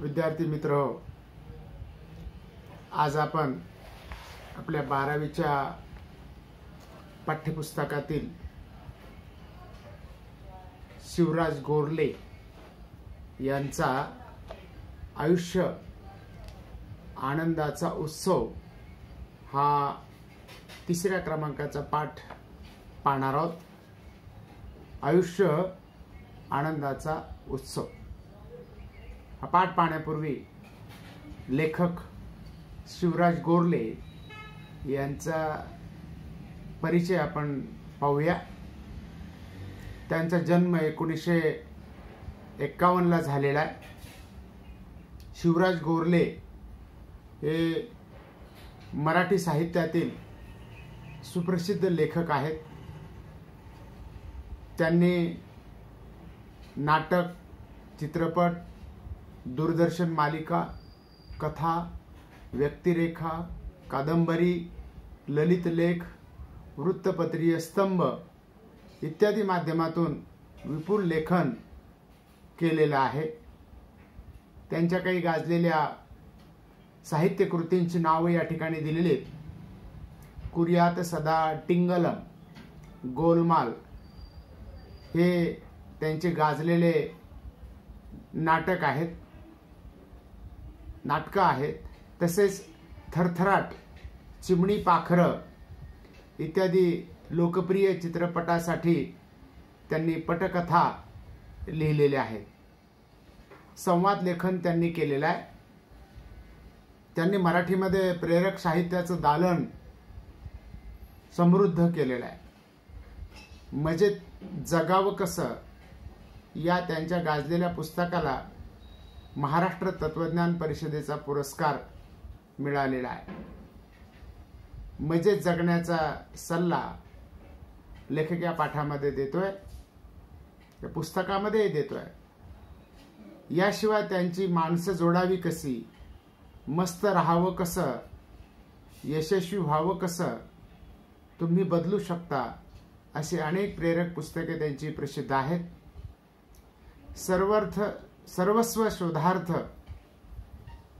विद्यार्थी मित्र हो, आज आपण आपल्या 12वीच्या पाठ्यपुस्तकातील शिवराज गोरले यांचा आयुष्य आनंदाचा उत्सव हा 3ऱ्या क्रमांकाचा पाठ पाहणार आहोत। आयुष्य आनंदाचा उत्सव हा पाठ पाहण्यापूर्वी लेखक शिवराज गोरले यांचा परिचय आपण पाहूया। त्यांचा जन्म 1951 ला झालेला आहे। शिवराज गोरले हे मराठी साहित्यातील सुप्रसिद्ध लेखक आहेत। त्यांनी नाटक, चित्रपट, दूरदर्शन मालिका, कथा, व्यक्तिरेखा, कादंबरी, ललित लेख, वृत्तपत्रीय स्तंभ इत्यादी माध्यमातून विपुल लेखन केलेलं आहे। त्यांच्या काही गाजलेल्या साहित्य कृतींची नावे या ठिकाणी दिलेली आहेत। कुर्यात सदा टिंगलम, गोलमाल हे त्यांचे गाजलेले नाटक आहेत। तसेच थरथराट, चिमणी पाखरं इत्यादी लोकप्रिय चित्रपटासाठी त्यांनी पटकथा लिहिलेल्या आहेत। संवाद लेखन त्यांनी केलेलं आहे। त्यांनी मराठीमध्ये प्रेरक साहित्याचं दालन समृद्ध केलेलं आहे। मजेत जगावं कसं या त्यांच्या गाजलेल्या पुस्तकाला महाराष्ट्र तत्वज्ञान परिषदेचा पुरस्कार मिळालेला आहे। मजेत जगण्याचा सल्ला लेखक या पाठामध्ये देतोय, या पुस्तकामध्ये देतोय। याशिवाय त्यांची माणसं जोडावी कशी, मस्त राहावं कसं, यशस्वी व्हावं कसं, तुम्ही बदलू शकता अशी अनेक प्रेरक पुस्तके त्यांची प्रसिद्ध आहेत। सर्वस्व शोधार्थ,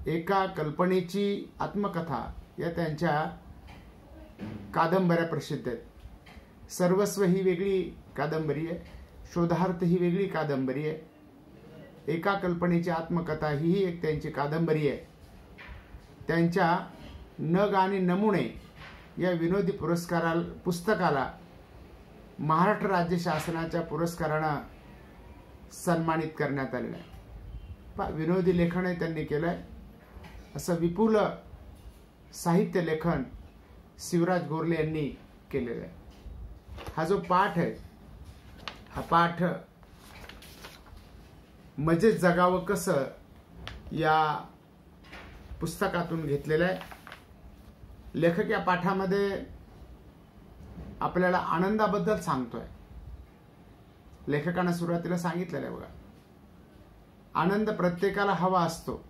एका कल्पनेची आत्मकथा या त्यांच्या कादंबऱ्या प्रसिद्ध आहेत। सर्वस्व ही वेगळी कादंबरी आहे, शोधार्थ ही वेगळी कादंबरी आहे, एका कल्पनेची आत्मकथा ही एक त्यांची कादंबरी आहे। त्यांच्या नग आणि नमुने या विनोदी पुस्तकाला महाराष्ट्र राज्य शासनाच्या पुरस्काराने सन्मानित करण्यात आलेलं आहे। विनोदी लेखनही त्यांनी केलंय। असं विपुल साहित्य लेखन शिवराज गोरले यांनी केलेलं आहे। हा जो पाठ आहे, हा पाठ मजेत जगावं कसं या पुस्तकातून घेतलेला आहे। लेखक या पाठामध्ये आपल्याला आनंदाबद्दल सांगतोय। लेखकाने सुरुवातीला सांगितलेलं आहे बघा, आनंद प्रत्येकाला हवा असतो,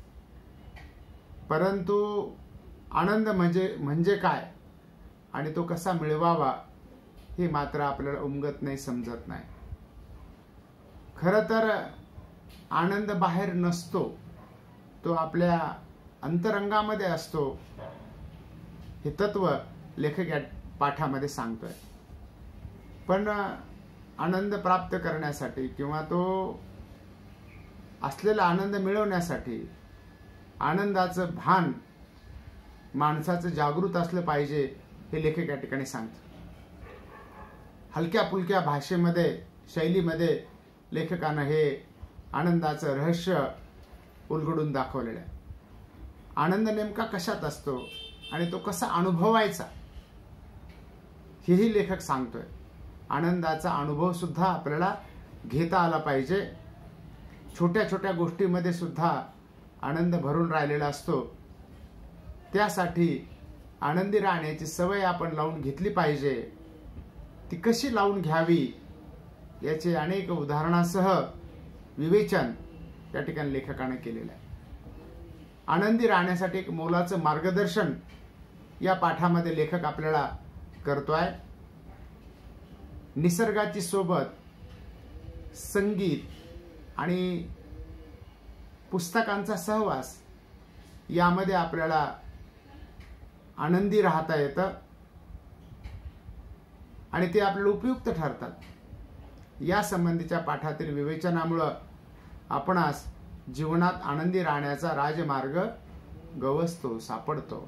परंतु आनंद म्हणजे काय आणि तो कसा मिळवावा हे मात्र आपल्याला उमगत नाही, समजत नाही। खरं तर आनंद बाहेर नसतो, तो आपल्या अंतरंगामध्ये असतो। हे तत्व लेखक या पाठामध्ये सांगतोय। पण आनंद प्राप्त करण्यासाठी किंवा तो असलेला आनंद मिळवण्यासाठी आनंदाचं भान माणसाचं जागृत असलं पाहिजे हे लेखक या ठिकाणी सांगतात। हलक्या फुलक्या भाषेमध्ये, शैलीमध्ये लेखकानं हे आनंदाचं रहस्य उलगडून दाखवलेलं आहे। आनंद नेमका कशात असतो आणि तो कसा अनुभवायचा हेही लेखक सांगतोय। आनंदाचा अनुभव सुद्धा आपल्याला घेता आला पाहिजे। छोट्या छोट्या गोष्टीमध्ये सुद्धा आनंद भरून राहिलेला असतो। त्यासाठी आनंदी राहण्याची सवय आपण लावून घेतली पाहिजे। ती कशी लावून घ्यावी याचे अनेक उदाहरणासह विवेचन या ठिकाणी लेखकाने केलेलं आहे। आनंदी राहण्यासाठी एक मोलाचं मार्गदर्शन या पाठामध्ये लेखक आपल्याला करतोय। निसर्गाची सोबत, संगीत आणि पुस्तकांचा सहवास यामध्ये आपल्याला आनंदी राहता येतं आणि ते आपल्याला उपयुक्त ठरतात. या संबंधीच्या पाठातील विवेचनामुळं आपणास जीवनात आनंदी राहण्याचा राजमार्ग गवसतो, सापडतो.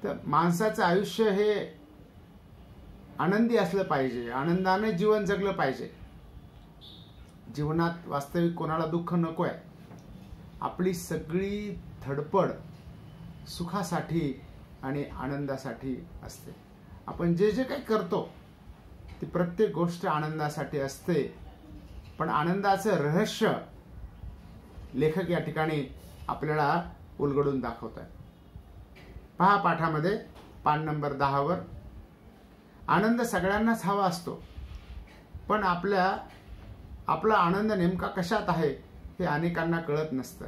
तर माणसाचं आयुष्य हे आनंदी असलं पाहिजे, आनंदाने जीवन जगलं पाहिजे. जीवनात वास्तविक कोणाला दुःख नको आहे. आपली सगळी धडपड सुखासाठी आणि आनंदासाठी असते. आपण जे जे काही करतो ती प्रत्येक गोष्ट आनंदासाठी असते. पण आनंदाचं रहस्य लेखक या ठिकाणी आपल्याला उलगडून दाखवत आहे. पहा पाठामध्ये पान नंबर 10 वर, आनंद सगळ्यांनाच हवा असतो, पण आपला आनंद नेमका कशात आहे हे अनेकांना कळत नसतं.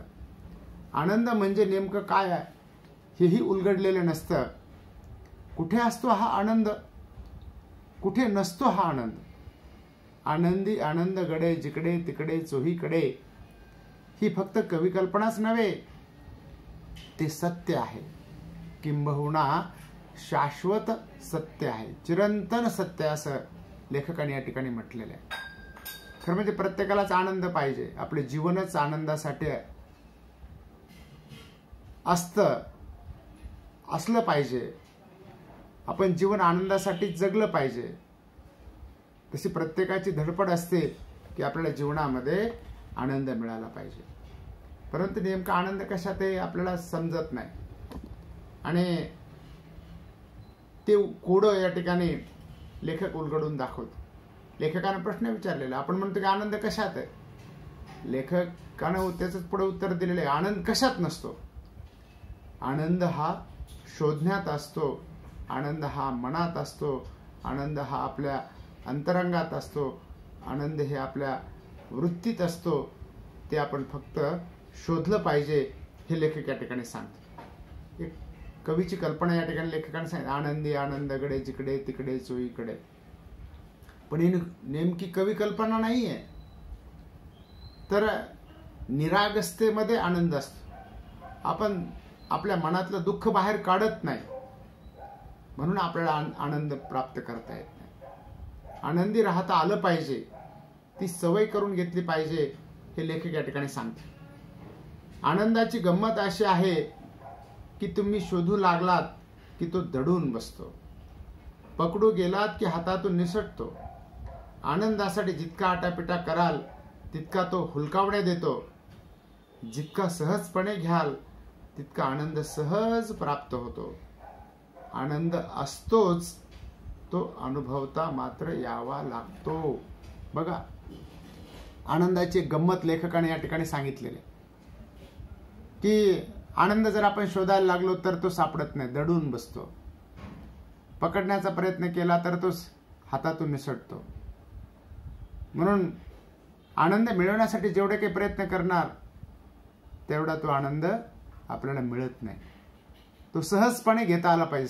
आनंद म्हणजे नेमकं काय आहे हेही उलगडलेलं नसतं. कुठे असतो हा आनंद, कुठे नसतो हा आनंद. आनंदी आनंद गडे जिकडे तिकडे चोहीकडे ही फक्त कविकल्पनाच नव्हे, ते सत्य आहे. किंबहुना शाश्वत सत्य आहे, चिरंतन सत्य असं लेखकाने या ठिकाणी म्हटलेलं आहे. खरं म्हणजे प्रत्येकालाच आनंद पाहिजे. आपले जीवनच आनंदासाठी असलं पाहिजे. आपण जीवन आनंदासाठी जगलं पाहिजे. तशी प्रत्येकाची धडपड असते की आपल्याला जीवनामध्ये आनंद मिळाला पाहिजे. परंतु नेमका आनंद कशात आहे आपल्याला समजत नाही. आणि ते कोडं या ठिकाणी लेखक उलगडून दाखवतो. लेखकानं प्रश्न विचारलेला, आपण म्हणतो की आनंद कशात आहे. लेखकानं त्याच पुढे उत्तर दिलेलं आहे, आनंद कशात नसतो. आनंद हा शोधण्यात असतो, आनंद हा मनात असतो, आनंद हा आपल्या अंतरंगात असतो, आनंद हे आपल्या वृत्तीत असतो. ते आपण फक्त शोधलं पाहिजे हे लेखक या ठिकाणी सांगतो. एक कवीची कल्पना या ठिकाणी लेखकाने सांगितली, आनंदी आनंद गडे जिकडे तिकडे चोहीकडे. पण ही नेमकी कवी कल्पना नाही आहे. तर निरागसतेमध्ये आनंद असतो. आपण आपल्या मनातलं दुःख बाहेर काढत नाही, म्हणून आपल्याला आनंद प्राप्त करता येत नाही. आनंदी राहता आलं पाहिजे, ती सवय करून घेतली पाहिजे हे लेखक या ठिकाणी सांगते. आनंदाची गंमत अशी आहे की तुम्ही शोधू लागलात की तो दडून बसतो, पकडू गेलात की हातातून निसटतो. आनंदासाठी जितका आटापिटा कराल तितका तो हुलकावण्या देतो. जितका सहजपणे घ्याल तितका आनंद सहज प्राप्त होतो. आनंद असतोच, तो अनुभवता मात्र यावा लागतो. बघा, आनंदाची गंमत लेखकाने या ठिकाणी सांगितलेली की आनंद जर आपण शोधायला लागलो तर तो सापडत नाही, दडून बसतो. पकडण्याचा प्रयत्न केला तर तो हातातून निसटतो. म्हणून आनंद मिळवण्यासाठी जेवढे काही प्रयत्न करणार तेवढा तो आनंद आपल्याला मिळत नाही. तो सहजपणे घेता आला पाहिजे.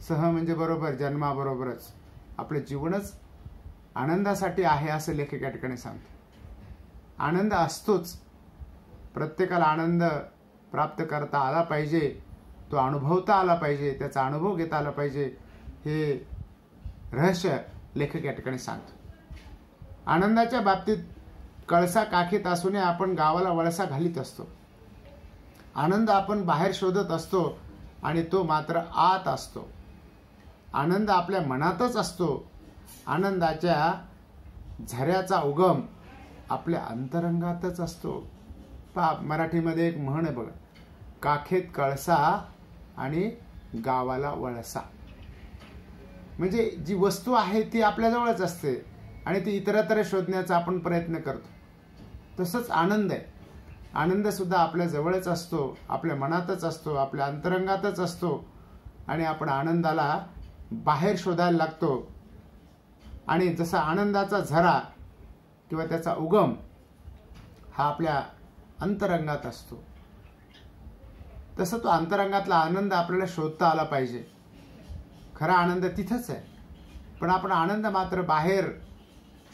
सह म्हणजे बरोबर, जन्माबरोबरच आपलं जीवनच आनंदासाठी आहे असं लेखक या ठिकाणी सांगतो. आनंद असतोच, प्रत्येकाला आनंद प्राप्त करता आला पाहिजे, तो अनुभवता आला पाहिजे, त्याचा अनुभव घेता आला पाहिजे. हे रहस्य लेखक या ठिकाणी सांगतो. आनंदाच्या बाबतीत कळसा काखेत असूनही आपण गावाला वळसा घालीत असतो. आनंद आपण बाहेर शोधत असतो आणि तो मात्र आत असतो. आनंद आपल्या मनातच असतो. आनंदाच्या झऱ्याचा उगम आपल्या अंतरंगातच असतो. पहा, मराठीमध्ये एक म्हण आहे बघा, काखेत कळसा आणि गावाला वळसा. म्हणजे जी वस्तू आहे ती आपल्याजवळच असते आणि ती इतरत्र शोधण्याचा आपण प्रयत्न करतो. तसंच आनंद आहे. आनंद सुद्धा आपल्या जवळच असतो, आपल्या मनातच असतो, आपल्या अंतरंगातच असतो. आणि आपण आनंदाला बाहेर शोधायला लागतो. आणि जसा आनंदाचा झरा किंवा त्याचा उगम हा आपल्या अंतरंगात असतो, तसं तो अंतरंगातला आनंद आपल्याला शोधता आला पाहिजे. खरा आनंद तिथंच आहे, पण आपण आनंद मात्र बाहेर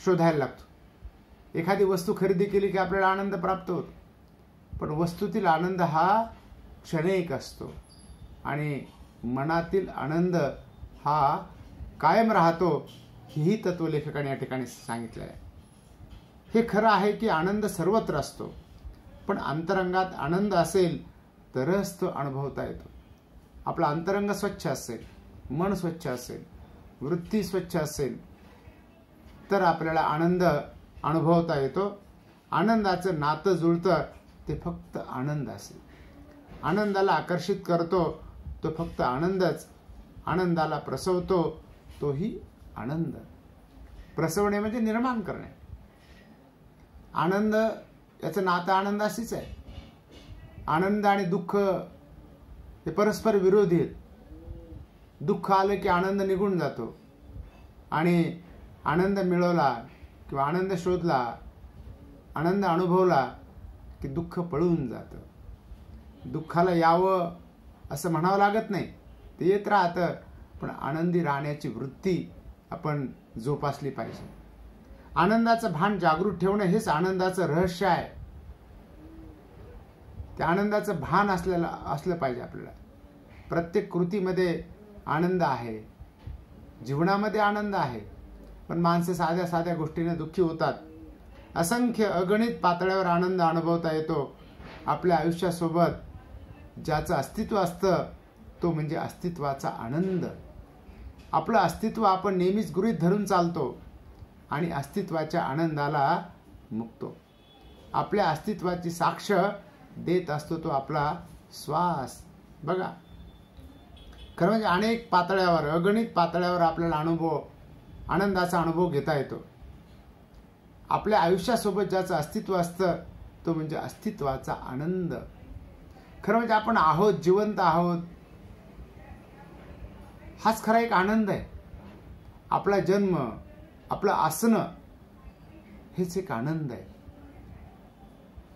शोधायला लागतो. एखादी वस्तू खरेदी केली की आपल्याला आनंद प्राप्त होतो, पण वस्तूतील आनंद हा क्षणिक असतो आणि मनातील आनंद हा कायम राहतो, ही तत्वलेखकाने या ठिकाणी सांगितलं आहे. हे खरं आहे की आनंद सर्वत्र असतो, पण अंतरंगात आनंद असेल तरच तो अनुभवता येतो. आपला अंतरंग स्वच्छ असेल, मन स्वच्छ असेल, वृत्ती स्वच्छ असेल तर आपल्याला आनंद अनुभवता येतो. आनंदाचं नातं जुळतं ते फक्त आनंद असेल. आनंदाला आकर्षित करतो तो फक्त आनंदच. आनंदाला प्रसवतो तोही आनंद. प्रसवणे म्हणजे निर्माण करणे. आनंद याचं नातं आनंदाशीच आहे. आनंद आणि दुःख हे परस्पर विरोधी आहेत. दुःख आलं की आनंद निघून जातो आणि आनंद मिळवला किंवा आनंद शोधला, आनंद अनुभवला की दुःख पळून जातं. दुःखाला यावं असं म्हणावं लागत नाही, ते येत राहतं, पण आनंदी राहण्याची वृत्ती आपण जोपासली पाहिजे. आनंदाचं भान जागृत ठेवणं हेच आनंदाचं रहस्य आहे. त्या आनंदाचं भान असलं पाहिजे आपल्याला. प्रत्येक कृतीमध्ये आनंद आहे, जीवनामध्ये आनंद आहे, पण माणसं साध्या साध्या गोष्टीने दुःखी होतात. असंख्य अगणित पातळ्यावर आनंद अनुभवता येतो. आपल्या आयुष्यासोबत ज्याचं अस्तित्व असतं तो म्हणजे अस्तित्वाचा आनंद. आपलं अस्तित्व आपण नेहमीच गृहीत धरून चालतो आणि अस्तित्वाच्या आनंदाला मुकतो. आपल्या अस्तित्वाची साक्ष देत असतो तो आपला श्वास. बघा, खरं म्हणजे अनेक पातळ्यावर, अगणित पातळ्यावर आपल्याला आनंदाचा अनुभव घेता येतो. आपल्या आयुष्यासोबत ज्याचं अस्तित्व असतं तो म्हणजे अस्तित्वाचा आनंद. खरं म्हणजे आपण आहोत, जिवंत आहोत, हाच खरा एक आनंद आहे. आपला जन्म, आपलं असणं हेच एक आनंद आहे.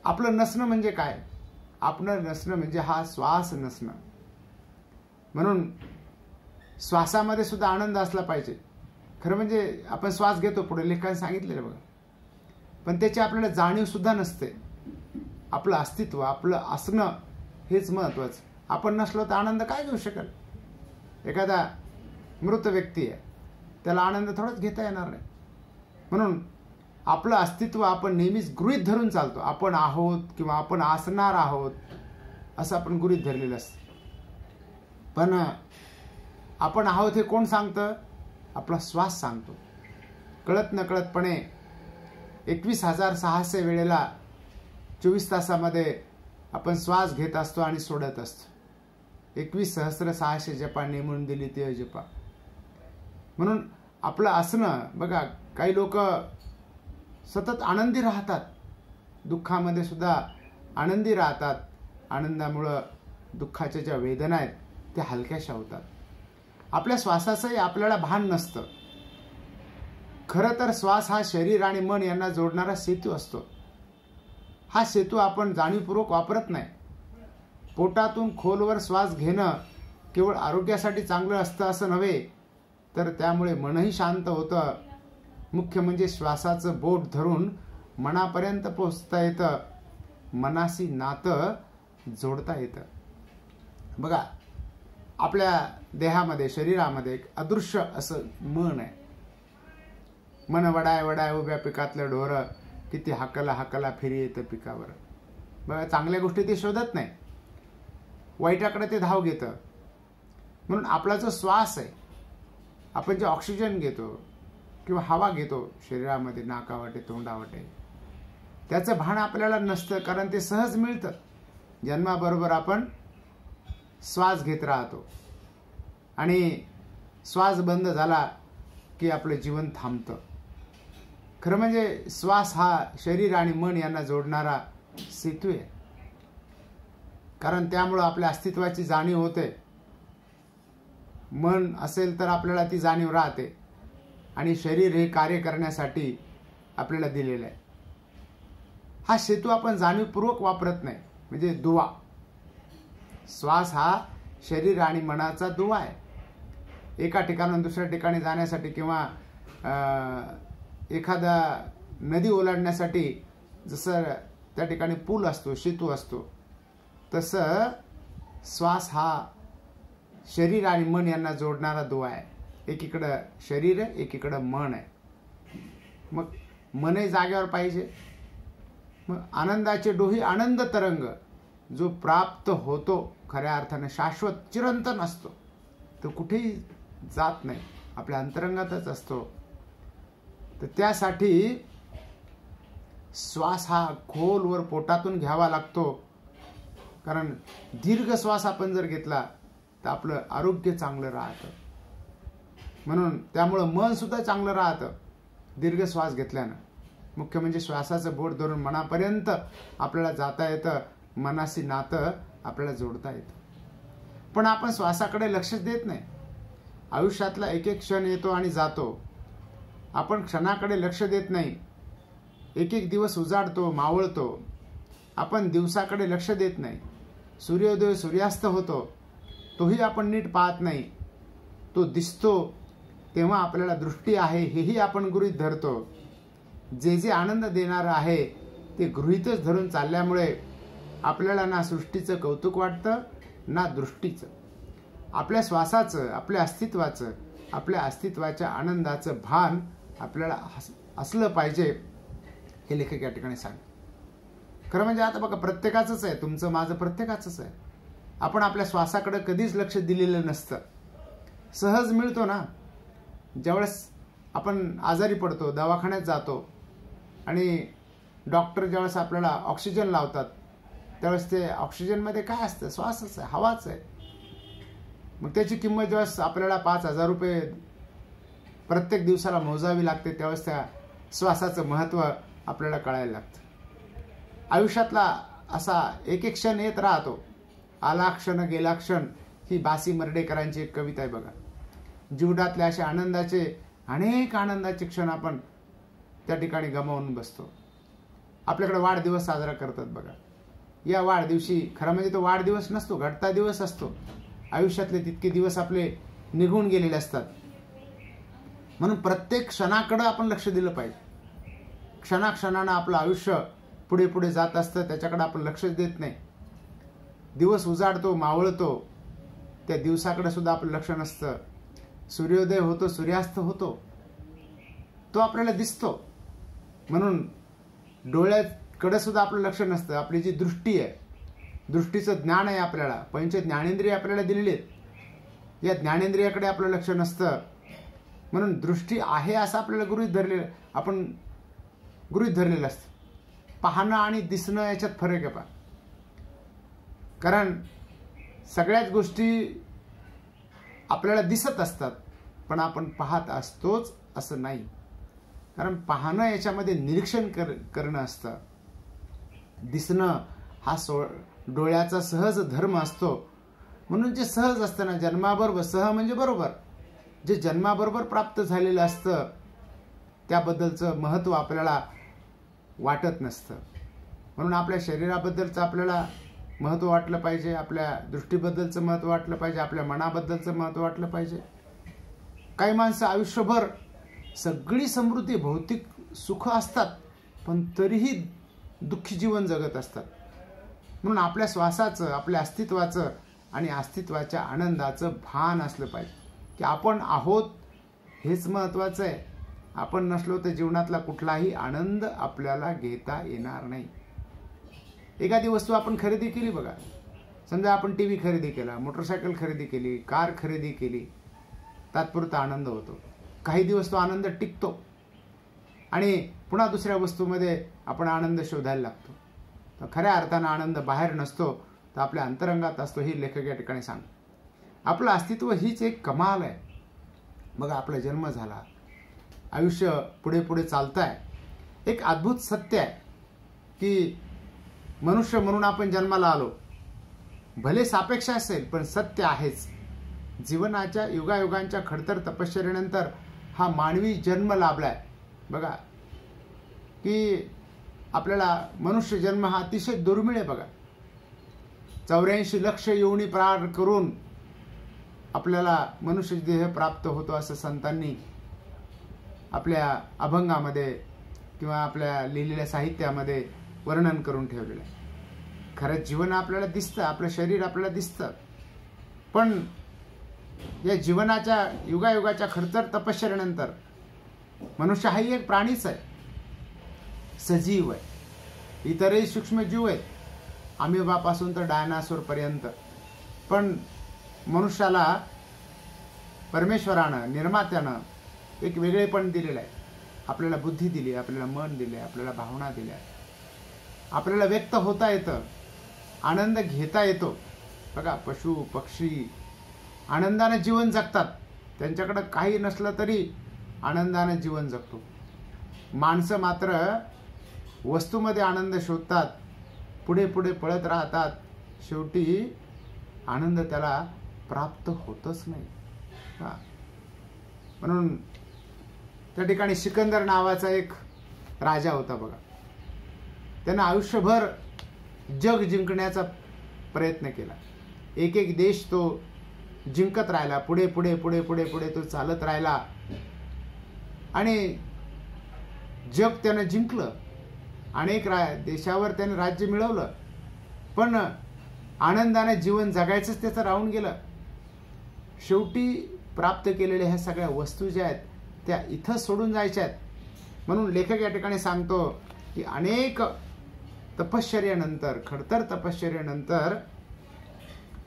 आपलं नसणं म्हणजे काय? आपलं नसणं म्हणजे हा श्वास नसणं. म्हणून श्वासामध्ये सुद्धा आनंद असला पाहिजे. खरं म्हणजे आपण श्वास घेतो, पुढे लेखाने सांगितलेलं बघा, पण त्याची आपल्याला जाणीव सुद्धा नसते. आपलं अस्तित्व, आपलं असणं हेच महत्वाचं. आपण नसलो तर आनंद काय घेऊ शकेल? एखादा मृत व्यक्ती आहे, त्याला आनंद थोडाच घेता येणार नाही. म्हणून आपलं अस्तित्व आपण नेहमीच गृहीत धरून चालतो. आपण आहोत किंवा आपण असणार आहोत असं आपण गृहीत धरलेलं असतं. पण आपण आहोत हे कोण सांगतं? आपला श्वास सांगतो. कळत नकळतपणे 21,600 वेळेला 24 तासामध्ये आपण श्वास घेत असतो आणि सोडत असतो. 21,600 जपा नेमून दिली ते जपा. म्हणून आपलं असणं बघा, काही लोक सतत आनंदी राहतात, दुःखामध्ये सुद्धा आनंदी राहतात. आनंदामुळं दुःखाच्या ज्या वेदना आहेत त्या हलक्याशा होतात. आपल्या श्वासाचंही आपल्याला भान नसतं. खरं तर श्वास हा शरीर आणि मन यांना जोडणारा सेतू असतो. हा सेतू आपण जाणीवपूर्वक वापरत नाही. पोटातून खोलवर श्वास घेणं केवळ आरोग्यासाठी चांगलं असतं असं नव्हे, तर त्यामुळे मनही शांत होतं. मुख्य म्हणजे श्वासाचं बोट धरून मनापर्यंत पोहोचता येतं, मनाशी नातं जोडता येतं. बघा, आपल्या देहामध्ये, शरीरामध्ये एक अदृश्य असं मन आहे. मन वडाय वडाय उभ्या पिकातलं ढोरं, किती हाकला हाकला फिरी येतं पिकावर. बघा, चांगल्या गोष्टी ते शोधत नाही, वाईटाकडे ते धाव घेतं. म्हणून आपला जो श्वास आहे, आपण जे ऑक्सिजन घेतो किंवा हवा घेतो शरीरामध्ये, नाकावाटे तोंडावाटे, त्याचं भान आपल्याला नसतं, कारण ते सहज मिळतं. जन्माबरोबर आपण श्वास घेत राहतो आणि श्वास बंद झाला की आपलं जीवन थांबतं. खरं म्हणजे श्वास हा शरीर आणि मन यांना जोडणारा सेतू आहे. कारण त्यामुळं आपल्या अस्तित्वाची जाणीव होते. मन असेल तर आपल्याला ती जाणीव राहते आणि शरीर हे कार्य करण्यासाठी आपल्याला दिलेलं आहे. हा सेतू आपण जाणीवपूर्वक वापरत नाही. म्हणजे दुवा, श्वास हा शरीर आणि मनाचा दुवा आहे. एका ठिकाणाहून दुसऱ्या ठिकाणी जाण्यासाठी किंवा एखादा नदी ओलांडण्यासाठी जसं त्या ठिकाणी पूल असतो, सेतू असतो, तसं श्वास हा शरीर आणि मन यांना जोडणारा दुवा आहे. एकीकडं शरीर आहे, एकीकडं मन आहे. मग मनही जागेवर पाहिजे. मग आनंदाचे डोही आनंद तरंग जो प्राप्त होतो खऱ्या अर्थाने शाश्वत चिरंतन असतो, तो कुठेही जात नाही, आपल्या अंतरंगातच असतो. तर त्यासाठी श्वास हा खोलवर पोटातून घ्यावा लागतो. कारण दीर्घ श्वास आपण जर घेतला तर आपलं आरोग्य चांगलं राहतं. म्हणून त्यामुळं मन सुद्धा चांगलं राहतं दीर्घ श्वास घेतल्यानं. मुख्य म्हणजे श्वासाचं बोट धरून मनापर्यंत आपल्याला जाता येतं, मनाशी नातं आपल्याला जोडता येतं. पण आपण श्वासाकडे लक्षच देत नाही. आयुष्यातला एक एक क्षण येतो आणि जातो, आपण क्षणाकडे लक्ष देत नाही. एक एक दिवस उजाडतो, मावळतो, आपण दिवसाकडे लक्ष देत नाही. सूर्योदय सूर्यास्त होतो, तोही आपण नीट पाहत नाही. तो दिसतो तेव्हा आपल्याला दृष्टी आहे हेही आपण गृहीत धरतो. जे जे आनंद देणारं आहे ते गृहीतच धरून चालल्यामुळे आपल्याला ना सृष्टीचं कौतुक वाटतं ना दृष्टीचं. आपल्या श्वासाचं, आपल्या अस्तित्वाचं, आपल्या अस्तित्वाच्या आनंदाचं भान आपल्याला असलं पाहिजे, हे लेखक या ठिकाणी सांग. खरं म्हणजे आता बघा, प्रत्येकाचंच आहे, तुमचं माझं प्रत्येकाचंच आहे. आपण आपल्या श्वासाकडे कधीच लक्ष दिलेलं नसतं. सहज मिळतो ना. ज्यावेळेस आपण आजारी पडतो, दवाखान्यात जातो आणि डॉक्टर ज्यावेळेस आपल्याला ऑक्सिजन लावतात, त्यावेळेस ते ऑक्सिजनमध्ये काय असतं? श्वासच आहे, हवाच आहे. मग त्याची किंमत ज्यावेळेस आपल्याला 5,000 रुपये प्रत्येक दिवसाला मोजावी लागते, त्यावेळेस त्या श्वासाचं महत्त्व आपल्याला कळायला लागतं. आयुष्यातला असा एक एक क्षण येत राहतो. आला क्षण गेला क्षण ही बासी मर्डेकरांची एक कविता आहे बघा. जीवनातले असे आनंदाचे, अनेक आनंदाचे क्षण आपण त्या ठिकाणी गमावून बसतो. आपल्याकडे वाढदिवस साजरा करतात बघा. या वाढदिवशी खरं म्हणजे तो वाढदिवस नसतो, घडता दिवस असतो. आयुष्यातले तितके दिवस आपले निघून गेलेले असतात. म्हणून प्रत्येक क्षणाकडे आपण लक्ष दिलं पाहिजे. क्षणाक्षणानं आपलं आयुष्य पुढे पुढे जात असतं, त्याच्याकडे आपण लक्षच देत नाही. दिवस उजाडतो, मावळतो, त्या दिवसाकडे सुद्धा आपलं लक्ष नसतं. सूर्योदय होतो, सूर्यास्त होतो, तो आपल्याला दिसतो. म्हणून डोळ्याकडे सुद्धा आपलं लक्ष नसतं. आपली जी दृष्टी आहे, दृष्टीचं ज्ञान आहे आपल्याला, पंच ज्ञानेंद्रिय आपल्याला दिलेली आहेत, या ज्ञानेंद्रियाकडे आपलं लक्ष नसतं. म्हणून दृष्टी आहे असं आपल्याला गृहीत धरलेलं असतं. पाहणं आणि दिसणं याच्यात फरक आहे पहा. कारण सगळ्याच गोष्टी आपल्याला दिसत असतात, पण आपण पाहत असतोच असं नाही. कारण पाहणं याच्यामध्ये निरीक्षण करणं असतं. दिसणं हा डोळ्याचा सहज धर्म असतो. म्हणून जे सहज असतं ना, जन्माबरोबर, सह म्हणजे बरोबर, जे जन्माबरोबर प्राप्त झालेलं असतं त्याबद्दलचं महत्त्व आपल्याला वाटत नसतं. म्हणून आपल्या शरीराबद्दलचं आपल्याला महत्त्व वाटलं पाहिजे, आपल्या दृष्टीबद्दलचं महत्त्व वाटलं पाहिजे, आपल्या मनाबद्दलचं महत्त्व वाटलं पाहिजे. काही माणसं आयुष्यभर सगळी समृद्धी, भौतिक सुख असतात, पण तरीही दुःखी जीवन जगत असतात. म्हणून आपल्या श्वासाचं, आपल्या अस्तित्वाचं आणि अस्तित्वाच्या आनंदाचं भान असलं पाहिजे की आपण आहोत, हेच महत्त्वाचं आहे. आपण नसलो तर जीवनातला कुठलाही आनंद आपल्याला घेता येणार नाही. एखादी वस्तू आपण खरेदी केली बघा, समजा आपण टीव्ही खरेदी केला, मोटरसायकल खरेदी केली, कार खरेदी केली, तात्पुरता आनंद होतो. काही दिवस तो आनंद टिकतो आणि पुन्हा दुसऱ्या वस्तूमध्ये आपण आनंद शोधायला लागतो. तर खऱ्या अर्थानं आनंद बाहेर नसतो, तर आपल्या अंतरंगात असतो, ही लेखक या ठिकाणी सांग. आपलं अस्तित्व हीच एक कमाल आहे बघा. आपला जन्म झाला, आयुष्य पुढे पुढे चालतं आहे. एक अद्भुत सत्य आहे की मनुष्य म्हणून आपण जन्माला आलो. भले सापेक्ष असेल पण सत्य आहेच. जीवनाच्या युगायुगांच्या खडतर तपश्चर्येनंतर हा मानवी जन्म लाभलाय बघा. की आपल्याला मनुष्य जन्म हा अतिशय दुर्मिळ आहे बघा. 84 लक्ष योनी पार करून आपल्याला मनुष्य देह प्राप्त होतो असं संतांनी आपल्या अभंगामध्ये किंवा आपल्या लिहिलेल्या साहित्यामध्ये वर्णन करून ठेवलेलं आहे. खरं जीवन आपल्याला दिसतं, आपलं शरीर आपल्याला दिसतं, पण या जीवनाच्या युगायुगाच्या खडतर तपश्चर्यानंतर मनुष्य हाही एक प्राणीच आहे, सजीव आहे. इतरही सूक्ष्म जीव आहेत, अमिबापासून तर डायनासोर पर्यंत. पण मनुष्याला परमेश्वरानं, निर्मात्यानं एक वेगळेपण दिलेलं आहे. आपल्याला बुद्धी दिली, आपल्याला मन दिले, आपल्याला भावना दिल्या, आपल्याला व्यक्त होता येतं, आनंद घेता येतो. बघा, पशु पक्षी आनंदाने जीवन जगतात, त्यांच्याकडं काही नसलं तरी आनंदाने जीवन जगतो. माणसं मात्र वस्तूमध्ये आनंद शोधतात, पुढे पुढे पळत राहतात, शेवटी आनंद त्याला प्राप्त होतच नाही. म्हणून त्या ठिकाणी सिकंदर नावाचा एक राजा होता बघा. त्यानं आयुष्यभर जग जिंकण्याचा प्रयत्न केला. एक एक देश तो जिंकत राहिला, पुढे पुढे पुढे पुढे पुढे तो चालत राहिला आणि जग त्यानं जिंकलं. अनेक देशावर त्यानं राज्य मिळवलं, पण आनंदाने जीवन जगायचंच त्याचं राहून गेलं. शेवटी प्राप्त केलेल्या ह्या सगळ्या वस्तू ज्या आहेत त्या इथं सोडून जायच्या आहेत. म्हणून लेखक या ठिकाणी सांगतो की अनेक तपश्चर्यानंतर, खडतर तपश्चर्यानंतर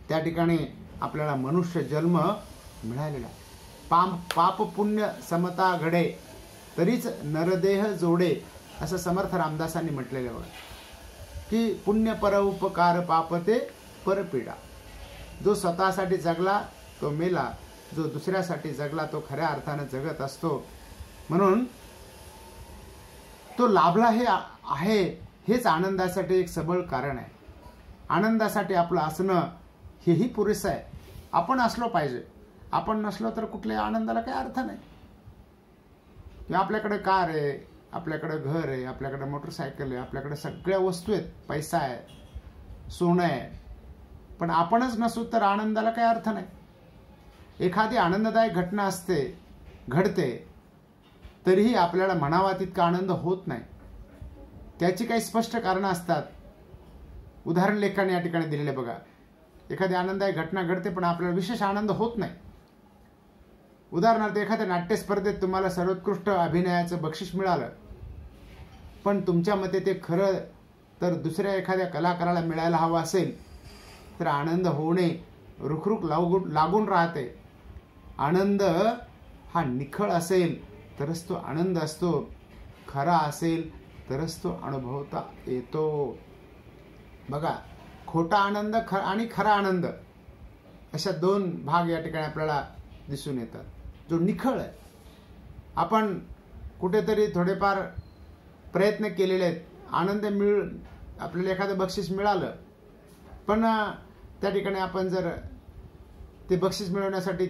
त्या ठिकाणी आपल्याला मनुष्य जन्म मिळालेला. पाप पुण्य समता घडे तरीच नरदेह जोडे, असं समर्थ रामदासांनी म्हटलेलं बघा. की पुण्य पर उपकार पापते परपीडा. जो स्वतःसाठी जगला तो मेला, जो दुसऱ्यासाठी जगला तो खऱ्या अर्थानं जगत असतो. म्हणून तो लाभला हे आहे, हेच आनंदासाठी एक सबळ कारण आहे. आनंदासाठी आपलं असणं हेही पुरेसं आहे. आपण असलो पाहिजे. आपण नसलो तर कुठल्याही आनंदाला काही अर्थ नाही. किंवा आपल्याकडे कार आहे, आपल्याकडे घर आहे, आपल्याकडे मोटरसायकल आहे, आपल्याकडे सगळ्या वस्तू आहेत, पैसा आहे, सोनं आहे, पण आपणच नसू तर आनंदाला काही अर्थ नाही. एखादी आनंददायक घटना घडते तरीही आपल्याला म्हणावा तितका आनंद होत नाही. त्याची काही स्पष्ट कारणं असतात. उदाहरण लेखाने या ठिकाणी दिलेले बघा. एखादी आनंददायक घटना घडते पण आपल्याला विशेष आनंद होत नाही. उदाहरणार्थ, एखाद्या नाट्य स्पर्धेत तुम्हाला सर्वोत्कृष्ट अभिनयाचं बक्षीस मिळालं, पण तुमच्या मते ते खरं तर दुसऱ्या एखाद्या कलाकाराला मिळायला हवं असेल तर आनंद होणे रुखरुख लागून राहते. आनंद हा निखळ असेल तरच तो आनंद असतो, खरा असेल तरच तो अनुभवता येतो. बघा, खोटा आनंद आणि खरा आनंद अशा दोन भाग या ठिकाणी आपल्याला दिसून येतात. जो निखळ आहे, आपण कुठेतरी थोडेफार प्रयत्न केलेले आहेत, आनंद आपल्याला एखादं बक्षीस मिळालं, पण त्या ठिकाणी आपण जर ते बक्षीस मिळवण्यासाठी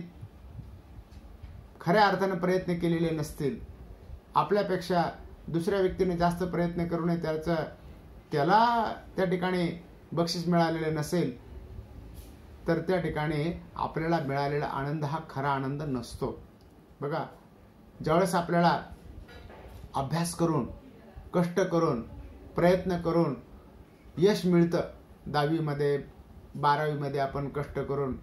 खऱ्या अर्थानं प्रयत्न केलेले नसतील, आपल्यापेक्षा दुसऱ्या व्यक्तीने जास्त प्रयत्न करू नये, त्याला त्या ठिकाणी बक्षीस मिळालेलं नसेल, तर त्या ठिकाणी आपल्याला मिळालेला आनंद हा खरा आनंद नसतो. बघा, ज्यावेळेस आपल्याला अभ्यास करून, कष्ट करून, प्रयत्न करून यश मिळतं, 10वीमध्ये 12वीमध्ये आपण कष्ट करून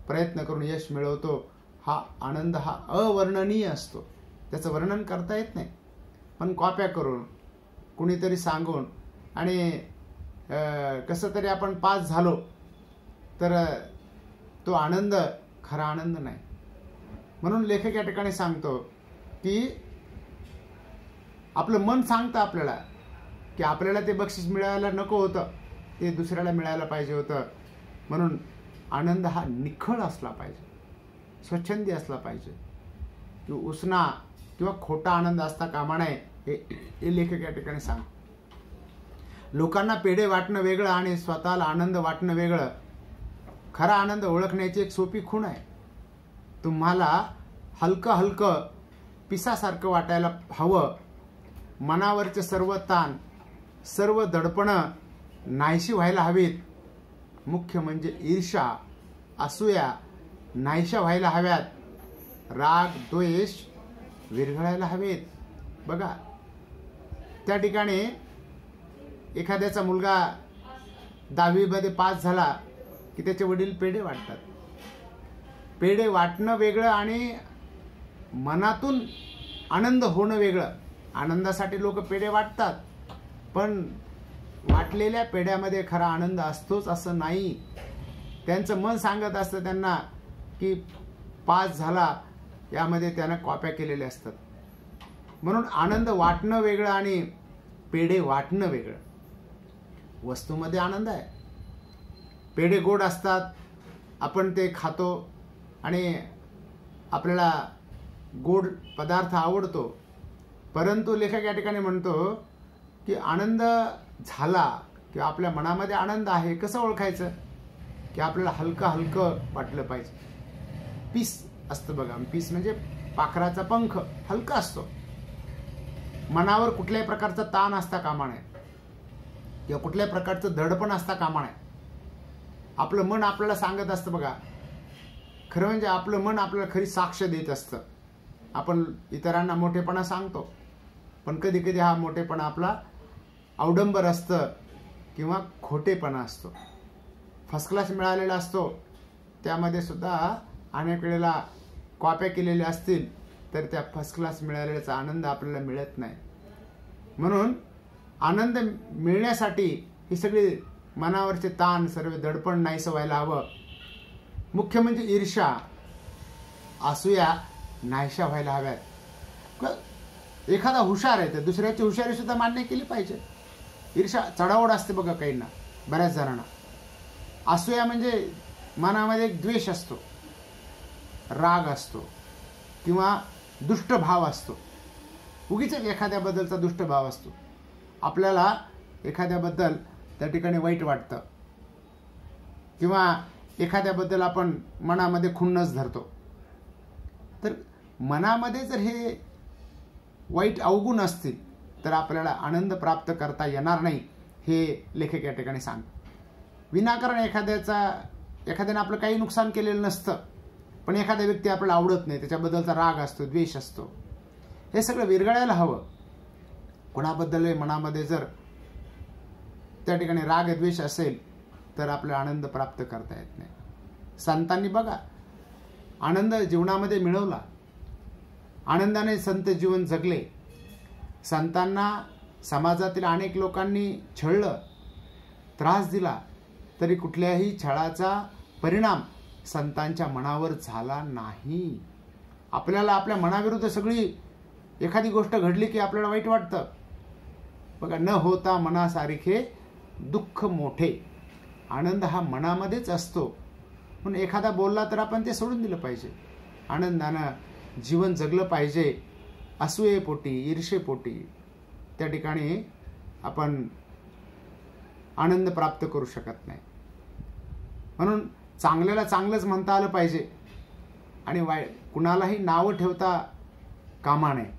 प्रयत्न करून यश मिळवतो, हा आनंद हा अवर्णनीय असतो. त्याचं वर्णन करता येत नाही. पण कॉप्या करून, कुणीतरी सांगून आणि कसं तरी आपण पास झालो तर तो आनंद खरा आनंद नाही. म्हणून लेखक या ठिकाणी सांगतो की आपलं मन सांगतं आपल्याला की आपल्याला ते बक्षीस मिळायला नको होतं, ते दुसऱ्याला मिळायला पाहिजे होतं. म्हणून आनंद हा निखळ असला पाहिजे, स्वच्छंदी असला पाहिजे. किंवा उसना किंवा खोटा आनंद असता कामा नये, हे लेखक या ठिकाणी सांग. लोकांना पेढे वाटणं वेगळं आणि स्वतःला आनंद वाटणं वेगळं. खरा आनंद ओळखण्याची एक सोपी खूण आहे. तुम्हाला हलकं हलकं पिसासारखं वाटायला हवं. मनावरचे सर्व ताण, सर्व दडपणं नाहीशी व्हायला हवीत. मुख्य म्हणजे ईर्ष्या, असूया नाहीशा व्हायला हव्यात. राग, द्वेष विरघळायला हवेत. बघा, त्या ठिकाणी एखाद्याचा मुलगा 10वीमध्ये पास झाला की त्याचे वडील पेढे वाटतात. पेढे वाटणं वेगळं आणि मनातून आनंद होणं वेगळं. आनंदासाठी लोक पेढे वाटतात, पण वाटलेल्या पेढ्यामध्ये खरा आनंद असतोच असं नाही. त्यांचं मन सांगत असतं त्यांना की पास झाला, यामध्ये त्यानं कॉप्या केलेल्या असतात. म्हणून आनंद वाटणं वेगळं आणि पेढे वाटणं वेगळं. वस्तूमध्ये आनंद आहे. पेढे गोड असतात, आपण ते खातो आणि आपल्याला गोड पदार्थ आवडतो. परंतु लेखक या ठिकाणी म्हणतो की आनंद झाला किंवा आपल्या मनामध्ये आनंद आहे कसं ओळखायचं, की आपल्याला हलकं हलकं वाटलं पाहिजे. पीस असतं बघा, पीस म्हणजे पाखराचा पंख हलका असतो. मनावर कुठल्याही प्रकारचा ताण असता कामा नये किंवा कुठल्याही प्रकारचं दडपण असता कामा नये. आपलं मन आपल्याला सांगत असतं बघा, खरं म्हणजे आपलं मन आपल्याला खरी साक्ष देत असतं. आपण इतरांना मोठेपणा सांगतो, पण कधी कधी हा मोठेपणा आपला अवडंबर असतं किंवा खोटेपणा असतो. फर्स्ट क्लास मिळालेला असतो, त्यामध्ये सुद्धा अनेक वेळेला कॉप्या केलेल्या असतील तर त्या फर्स्ट क्लास मिळालेल्याचा आनंद आपल्याला मिळत नाही. म्हणून आनंद मिळण्यासाठी ही सगळी मनावरचे ताण, सर्व दडपण नाहीसं व्हायला हवं. मुख्य म्हणजे ईर्ष्या, असूया नाहीशा व्हायला हव्यात. एखादा हुशार आहे तर दुसऱ्याची हुशारी सुद्धा मान्य केली पाहिजे. ईर्ष्या चढाओढ असते बघा काहींना, बऱ्याच जणांना. असूया म्हणजे मनामध्ये एक द्वेष असतो, राग असतो किंवा दुष्ट भाव असतो. उगीच एखाद्याबद्दलचा दुष्ट भाव असतो. आपल्याला एखाद्याबद्दल त्या ठिकाणी वाईट वाटतं किंवा एखाद्याबद्दल आपण मनामध्ये खुन्नस धरतो. तर मनामध्ये जर हे वाईट अवगुण असतील तर आपल्याला आनंद प्राप्त करता येणार नाही, हे लेखक या ठिकाणी सांगतात. विनाकारण एखाद्याने आपलं काही नुकसान केलेलं नसतं, पण एखाद्या व्यक्ती आपल्याला आवडत नाही, त्याच्याबद्दलचा राग असतो, द्वेष असतो. हे सगळं विरघळायला हवं. कोणाबद्दल मनामध्ये जर त्या ठिकाणी राग द्वेष असेल तर आपल्याला आनंद प्राप्त करता येत नाही. संतांनी बघा आनंद जीवनामध्ये मिळवला, आनंदाने संत जीवन जगले. संतांना समाजातील अनेक लोकांनी छळलं, त्रास दिला, तरी कुठल्याही छळाचा परिणाम संतांच्या मनावर झाला नाही. आपल्याला आपल्या मनाविरुद्ध सगळी एखादी गोष्ट घडली की आपल्याला वाईट वाटतं बघा. न होता मनासारखे दुःख मोठे. आनंद हा मनामध्येच असतो. म्हणून एखादा बोलला तर आपण ते सोडून दिलं पाहिजे. आनंदानं जीवन जगलं पाहिजे. असूयेपोटी, ईर्षेपोटी त्या ठिकाणी आपण आनंद प्राप्त करू शकत नाही. म्हणून चांगल्याला चांगलंच म्हणता आलं पाहिजे आणि कुणालाही नावं ठेवता कामा नये.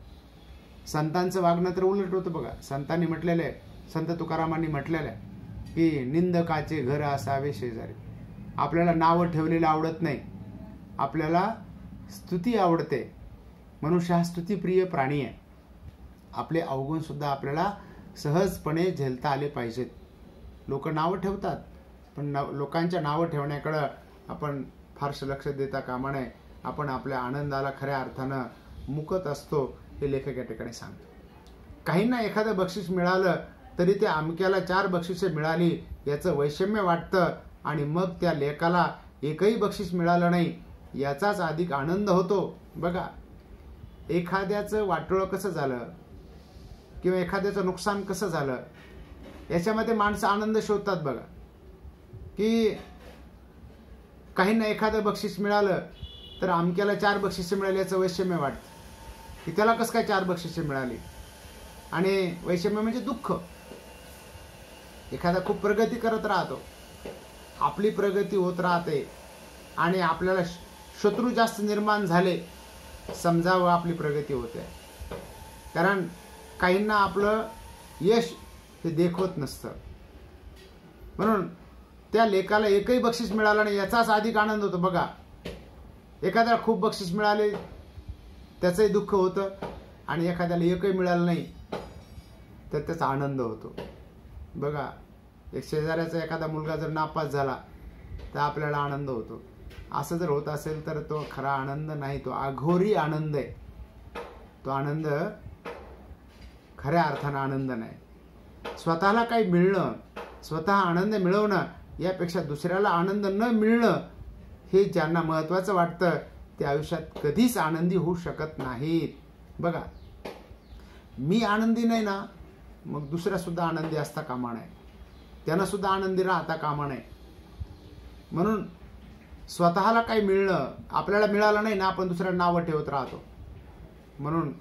संतांचं वागणं तर उलट होतं बघा. संतांनी म्हटलेलं आहे, संत तुकारामांनी म्हटलेलं आहे की निंदकाचे घर असावे शेजारी. आपल्याला नावं ठेवलेलं आवडत नाही, आपल्याला स्तुती आवडते. मनुष्य हा स्तुतीप्रिय प्राणी आहे. आपले अवगुण सुद्धा आपल्याला सहजपणे झेलता आले पाहिजेत. लोक नावं ठेवतात, पण लोकांच्या नावं ठेवण्याकडं आपण फारसं लक्ष देता कामा नये. आपण आपल्या आनंदाला खऱ्या अर्थानं मुकत असतो, हे लेखक या ठिकाणी सांगतो. काहींना एखादं बक्षीस मिळालं तरी त्या अमक्याला 4 बक्षिसे मिळाली याचं वैषम्य वाटतं आणि मग त्या लेखाला एकही बक्षीस मिळालं नाही याचाच अधिक आनंद होतो. बघा एखाद्याचं वाटोळं कसं झालं किंवा एखाद्याचं नुकसान कसं झालं याच्यामध्ये माणसं आनंद शोधतात बघा. की काहींना एखादं बक्षीस मिळालं तर अमक्याला 4 बक्षिसे मिळाली याचं वैषम्य वाटतं की त्याला कसं काय 4 बक्षिसे मिळाली. आणि वैषम्य म्हणजे दुःख. एखादा खूप प्रगती करत राहतो, आपली प्रगती होत राहते आणि आपल्याला शत्रू जास्त निर्माण झाले समजावं आपली प्रगती होते. कारण काहींना आपलं यश हे देखवत नसतं. म्हणून त्या लेखाला एकही बक्षीस मिळालं नाही याचाच अधिक आनंद होतो बघा. एखाद्याला खूप बक्षीस मिळाले त्याचंही दुःख होतं आणि एखाद्याला एकही मिळालं नाही तर त्याचा आनंद होतो. बघा, एक शेजाऱ्याचा एखादा मुलगा जर नापास झाला तर आपल्याला आनंद होतो. असं जर होत असेल तर तो खरा आनंद नाही, तो अघोरी आनंद आहे. तो आनंद खऱ्या अर्थानं आनंद नाही. स्वतःला काही मिळणं, स्वतः आनंद मिळवणं यापेक्षा दुसऱ्याला आनंद न मिळणं हे ज्यांना महत्त्वाचं वाटतं ते आयुष्यात कधीच आनंदी होऊ शकत नाहीत. बघा, मी आनंदी नाही ना, मग दुसरा सुद्धा आनंदी असता कामा नये, त्यांना सुद्धा आनंदी राहता कामा नये. म्हणून स्वतःला काही मिळणं, आपल्याला मिळालं नाही ना, आपण दुसऱ्याला नावं ठेवत राहतो. म्हणून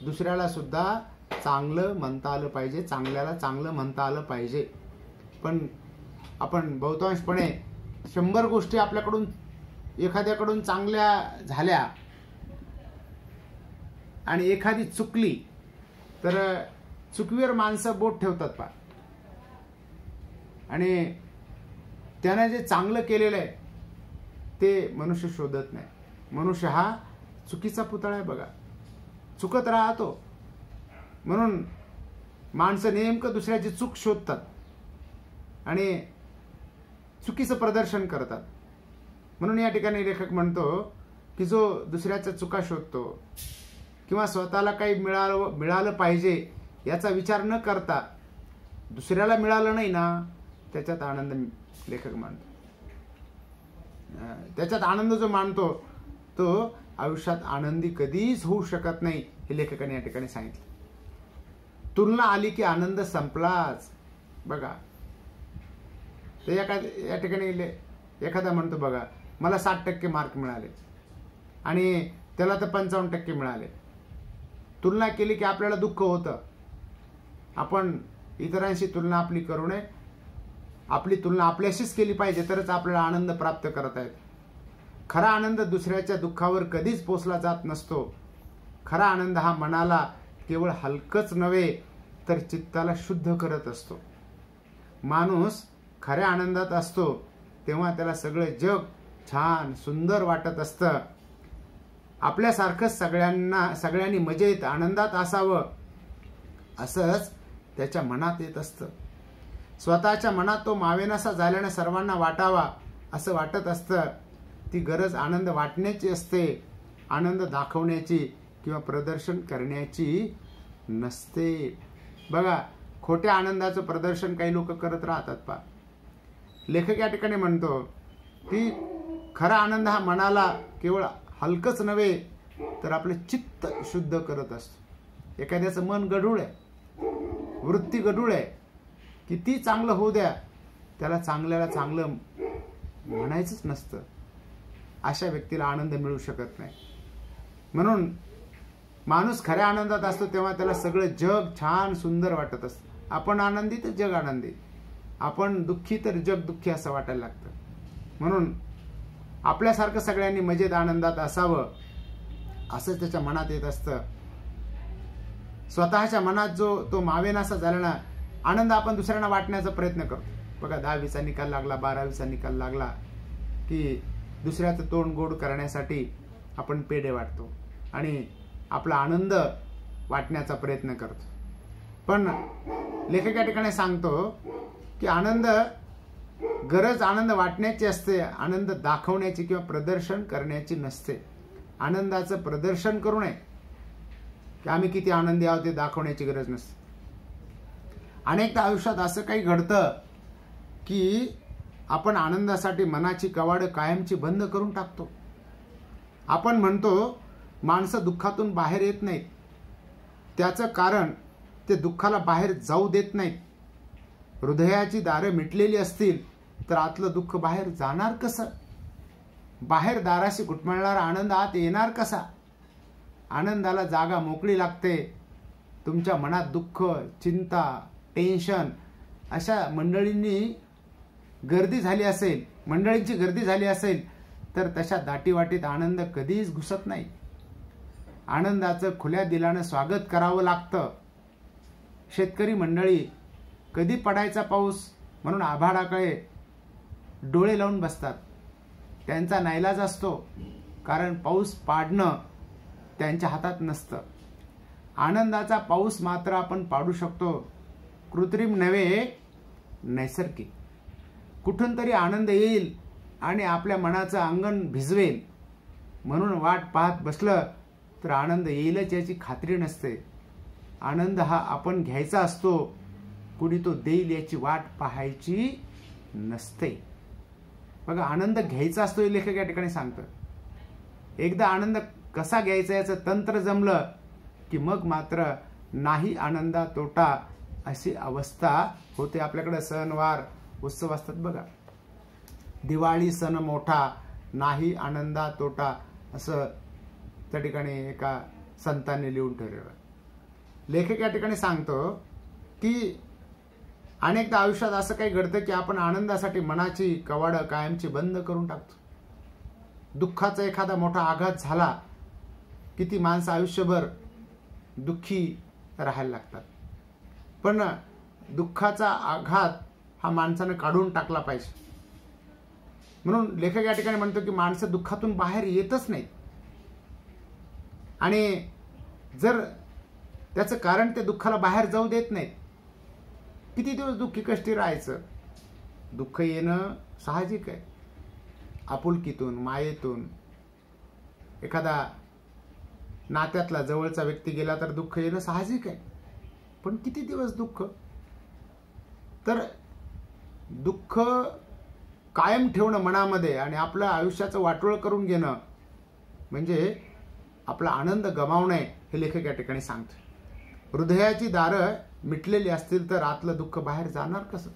दुसऱ्याला सुद्धा चांगलं म्हणता आलं पाहिजे, चांगल्याला चांगलं म्हणता आलं पाहिजे. पण आपण बहुतांशपणे 100 गोष्टी आपल्याकडून एखाद्याकडून चांगल्या झाल्या आणि एखादी चुकली तर चुकीवर माणसं बोट ठेवतात पा, आणि त्याने जे चांगलं केलेलं आहे ते मनुष्य शोधत नाही. मनुष्य हा चुकीचा पुतळा आहे. बघा, चुकत राहतो. म्हणून माणसं नेमकं दुसऱ्याची चूक शोधतात आणि चुकीचं प्रदर्शन करतात. म्हणून या ठिकाणी लेखक म्हणतो की जो दुसऱ्याच्या चुका शोधतो किंवा स्वतःला काही मिळालं पाहिजे याचा विचार न करता दुसऱ्याला मिळालं नाही ना, त्याच्यात आनंद लेखक मानतो. त्याच्यात आनंद जो मानतो तो आयुष्यात आनंदी कधीच होऊ शकत नाही, हे लेखकाने या ठिकाणी सांगितलं. तुलना आली की आनंद संपलाच. बघा, ते या ठिकाणी एखादा म्हणतो, बघा मला 60% मार्क मिळाले आणि त्याला तर 55% मिळाले. तुलना केली की आपल्याला दुःख होतं. आपण इतरांशी तुलना आपली करू नये. आपली तुलना आपल्याशीच केली पाहिजे, तरच आपल्याला आनंद प्राप्त करता येतो. खरा आनंद दुसऱ्याच्या दुःखावर कधीच पोचला जात नसतो. खरा आनंद हा मनाला केवळ हलकच नव्हे तर चित्ताला शुद्ध करत असतो. माणूस खऱ्या आनंदात असतो तेव्हा त्याला सगळं जग छान सुंदर वाटत असतं. आपल्यासारखंच सगळ्यांनी मजेत आनंदात असावं असंच त्याच्या मनात येत असतं. स्वतःच्या मनात तो मावेनासा झाल्याने सर्वांना वाटावा असं वाटत असतं. ती गरज आनंद वाटण्याची असते, आनंद दाखवण्याची किंवा प्रदर्शन करण्याची नसते. बघा, खोट्या आनंदाचं प्रदर्शन काही लोक करत राहतात पा. लेखक या ठिकाणी म्हणतो की खरा आनंद हा मनाला केवळ हलकच नव्हे तर आपलं चित्त शुद्ध करत असतो. एखाद्याचं मन गढूळ आहे, वृत्ती गढूळ आहे, किती चांगलं होऊ द्या, त्याला चांगल्याला चांगलं म्हणायचंच नसतं. अशा व्यक्तीला आनंद मिळू शकत नाही. म्हणून माणूस खऱ्या आनंदात असतो तेव्हा त्याला सगळं जग छान सुंदर वाटत असतं. आपण आनंदी तर जग आनंदी, आपण दुःखी तर जग दुःखी असं वाटायला लागतं. म्हणून आपल्यासारखं सगळ्यांनी मजेत आनंदात असावं असं त्याच्या मनात येत असतं. स्वतःच्या मनात जो तो मावेनासा झालेला आनंद आपण दुसऱ्यांना वाटण्याचा प्रयत्न करतो. बघा, 10वीचा निकाल लागला, 12वीचा निकाल लागला की दुसऱ्याचं तोंड गोड करण्यासाठी आपण पेढे वाटतो आणि आपला आनंद वाटण्याचा प्रयत्न करतो. पण लेखक या ठिकाणी सांगतो की गरज आनंद वाटण्याची असते, आनंद दाखवण्याची किंवा प्रदर्शन करण्याची नसते. आनंदाचं प्रदर्शन करू नये की आम्ही किती आनंदी आहोत ते दाखवण्याची गरज नसते. अनेकदा आयुष्यात असं काही घडतं की आपण आनंदासाठी मनाची कवाडं कायमची बंद करून टाकतो. आपण म्हणतो माणसं दुःखातून बाहेर येत नाहीत, त्याचं कारण ते दुःखाला बाहेर जाऊ देत नाहीत. हृदयाची दारं मिटलेली असतील तर आतलं दुःख बाहेर जाणार कसं? बाहेर दाराशी घुटमळणारा आनंद आत येणार कसा? आनंदाला जागा मोकळी लागते. तुमच्या मनात दुःख, चिंता, टेन्शन अशा मंडळींची गर्दी झाली असेल तर तशा दाटीवाटीत आनंद कधीच घुसत नाही. आनंदाचं खुल्या दिलानं स्वागत करावं लागतं. शेतकरी मंडळी कधी पडायचा पाऊस म्हणून आभाळाकडे डोळे लावून बसतात. त्यांचा नाईलाज असतो, कारण पाऊस पाडणं त्यांच्या हातात नसतं. आनंदाचा पाऊस मात्र आपण पाडू शकतो. कृत्रिम नव्हे, नैसर्गिक. कुठून तरी आनंद येईल आणि आपल्या मनाचं अंगण भिजवेल म्हणून वाट पाहत बसलं तर आनंद येईलच याची खात्री नसते. आनंद हा आपण घ्यायचा असतो, कुणी तो देईल याची वाट पाहायची नसते. बघा, आनंद घ्यायचा असतो हे लेखक या ठिकाणी सांगतं. एकदा आनंद कसा घ्यायचा याचं तंत्र जमलं की मग मात्र नाही आनंदा तोटा अशी अवस्था होते. आपल्याकडे सणवार उत्सव असतात बघा, दिवाळी सण मोठा, नाही आनंदा तोटा, असं त्या ठिकाणी एका संतांनी लिहून ठेवलेलं. लेखक या ठिकाणी सांगतो की अनेकदा आयुष्यात असं काही घडतं की आपण आनंदासाठी मनाची कवाडं कायमची बंद करून टाकतो. दुःखाचा एखादा मोठा आघात झाला की ती माणसं आयुष्यभर दुःखी राहायला लागतात. पण दुःखाचा आघात हा माणसानं काढून टाकला पाहिजे. म्हणून लेखक या ठिकाणी म्हणतो की माणसं दुःखातून बाहेर येतच नाहीत आणि जर त्याचं कारण ते दुःखाला बाहेर जाऊ देत नाहीत, किती दिवस दुःखी कष्टी राहायचं. दुःख येणं साहजिक आहे. आपुलकीतून, मायेतून, एखादा नात्यातला जवळचा व्यक्ती गेला तर दुःख येणं साहजिक आहे. पण किती दिवस दुःख? तर दुःख कायम ठेवणं मनामध्ये आणि आपलं आयुष्याचं वाटोळ करून घेणं म्हणजे आपला आनंद गमावणे हे लेखक या ठिकाणी सांगतो. हृदयाची दारं मिटलेली असतील तर आतलं दुःख बाहेर जाणार कसं?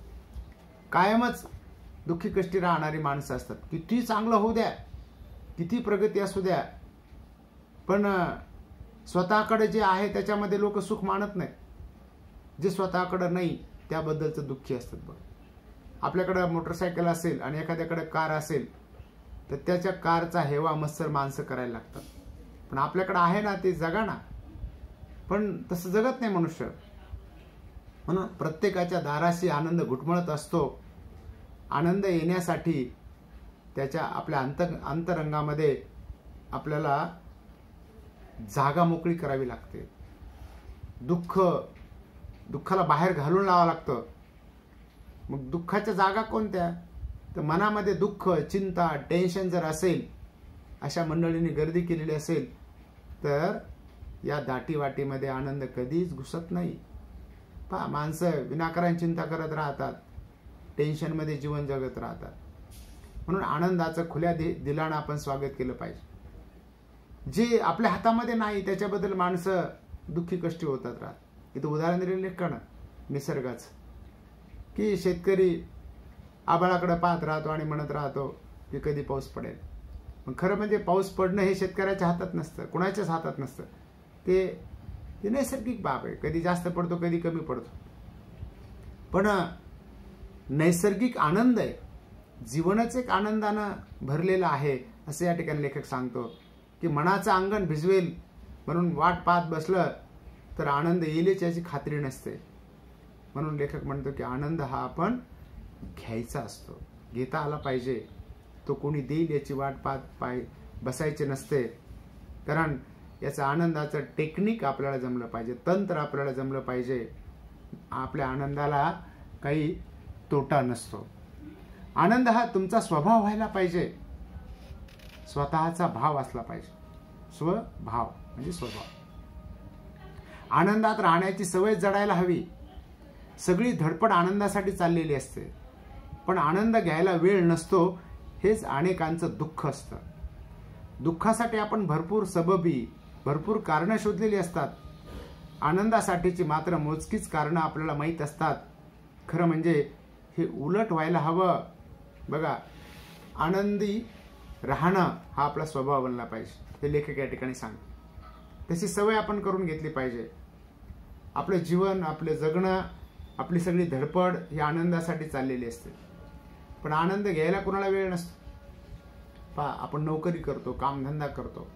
कायमच दुःखी कष्टी राहणारी माणसं असतात. किती चांगलं होऊ द्या, किती प्रगती असू द्या, पण स्वतःकडे जे आहे त्याच्यामध्ये लोक सुख मानत नाहीत. जे स्वतःकडे नाही त्याबद्दलचं दुःखी असतात. बघ, आपल्याकडं मोटरसायकल असेल आणि एखाद्याकडे कार असेल तर त्याच्या कारचा हेवा मत्सर माणसं करायला लागतात. पण आपल्याकडे आहे ना, ते जगा ना. पण तसं जगत नाही मनुष्य. म्हणून प्रत्येकाच्या दाराशी आनंद घुटमळत असतो. आनंद येण्यासाठी त्याच्या आपल्या अंतरंगामध्ये आपल्याला जागा मोकळी करावी लागते. दुःखाला बाहेर घालून लावावं लागतं. मग दुःखाच्या जागा कोणत्या? तर मनामध्ये दुःख, चिंता, टेन्शन जर असेल, अशा मंडळींनी गर्दी केलेली असेल तर या दाटीवाटीमध्ये आनंद कधीच घुसत नाही. पहा, माणसं विनाकारण चिंता करत राहतात, टेन्शनमध्ये जीवन जगत राहतात. म्हणून आनंदाचं खुल्या दिलानं आपण स्वागत केलं पाहिजे. जे आपल्या हातामध्ये नाही त्याच्याबद्दल माणसं दुःखी कष्टी होतात राहत. इथं उदाहरण दिलेलं का ना निसर्गाचं, की शेतकरी आभाळाकडे पाहत राहतो आणि म्हणत राहतो की कधी पाऊस पडेल. पण खरं म्हणजे पाऊस पडणं हे शेतकऱ्याच्या हातात नसतं, कुणाच्याच हातात नसतं. ते नैसर्गिक बाब आहे. कधी जास्त पडतो, कधी कमी पडतो. पण नैसर्गिक आनंद आहे, जीवनच एक आनंदानं भरलेलं आहे असं या ठिकाणी लेखक सांगतो. की मनाचं अंगण भिजवेल म्हणून वाट पाहत बसलं तर आनंद येईलच याची खात्री नसते. म्हणून लेखक म्हणतो की आनंद हा आपण घ्यायचा असतो, घेता आला पाहिजे. तो कोणी देईल याची वाट पाहत बसायचे नसते. कारण याचं आनंदाचं टेक्निक आपल्याला जमलं पाहिजे, तंत्र आपल्याला जमलं पाहिजे. आपल्या आनंदाला काही तोटा नसतो. आनंद हा तुमचा स्वभाव व्हायला पाहिजे, स्वतःचा भाव असला पाहिजे. स्वभाव म्हणजे स्वभाव. आनंदात राहण्याची सवय जडायला हवी. सगळी धडपड आनंदासाठी चाललेली असते, पण आनंद घ्यायला वेळ नसतो. हेच अनेकांचं दुःख असतं. दुःखासाठी आपण भरपूर सबबी, भरपूर कारणं शोधलेली असतात. आनंदासाठीची मात्र मोजकीच कारणं आपल्याला माहीत असतात. खरं म्हणजे हे उलट व्हायला हवं. बघा, आनंदी राहणं हा आपला स्वभाव बनला पाहिजे, हे लेखक या ठिकाणी सांगतात. त्याची सवय आपण करून घेतली पाहिजे. आपलं जीवन, आपलं जगणं, आपली सगळी धडपड ही आनंदासाठी चाललेली असते. पण आनंद घ्यायला कोणाला वेळ नसतो. पहा, आपण नोकरी करतो, कामधंदा करतो,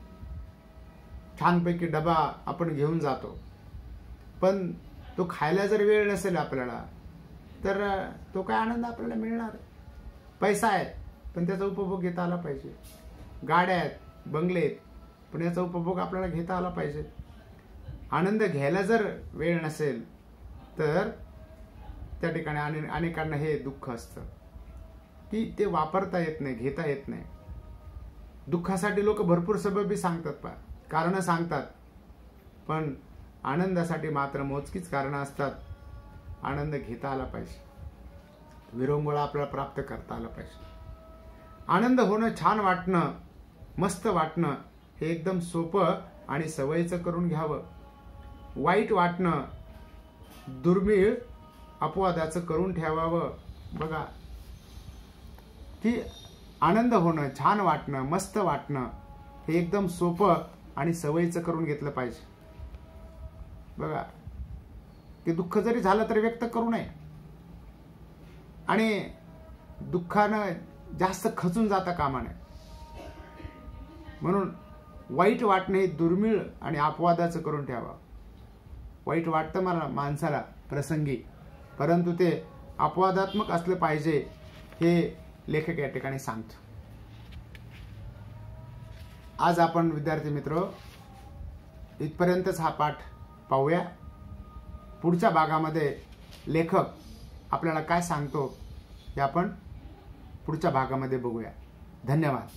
छानपैकी डबा आपण घेऊन जातो, पण तो खायला जर वेळ नसेल आपल्याला तर तो काय आनंद आपल्याला मिळणार? पैसा आहे पण त्याचा उपभोग घेता आला पाहिजे. गाड्या आहेत, बंगले आहेत, पण याचा उपभोग आपल्याला घेता आला पाहिजे. आनंद घ्यायला जर वेळ नसेल तर त्या ठिकाणी अनेकांना हे दुःख असतं की ते वापरता येत नाही, घेता येत नाही. दुःखासाठी लोक भरपूर सबबी सांगतात, कारणं सांगतात, पण आनंदासाठी मात्र मोजकीच कारणं असतात. आनंद घेता आला पाहिजे, विरंगुळा आपल्याला प्राप्त करता आला पाहिजे. आनंद होणं, छान वाटणं, मस्त वाटणं हे एकदम सोपं आणि सवयीचं करून घ्यावं. वाईट वाटणं, दुर्मिळ अपवादाचं करून ठेवावं. बघा की आनंद होणं, छान वाटणं, मस्त वाटणं हे एकदम सोपं आणि सवयीचं करून घेतलं पाहिजे. बघा की दुःख जरी झालं तरी व्यक्त करू नये आणि दुःखानं जास्त खचून जाता कामा नये. म्हणून वाईट वाटणं हे दुर्मिळ आणि अपवादाचं करून ठेवावं. वाईट वाटतं मला माणसाला प्रसंगी, परंतु ते अपवादात्मक असलं पाहिजे हे लेखक या ठिकाणी सांगतो. आज आपण विद्यार्थी मित्र इथपर्यंतच हा पाठ पाहूया. पुढच्या भागामध्ये लेखक आपल्याला काय सांगतो हे आपण पुढच्या भागामध्ये बघूया. धन्यवाद.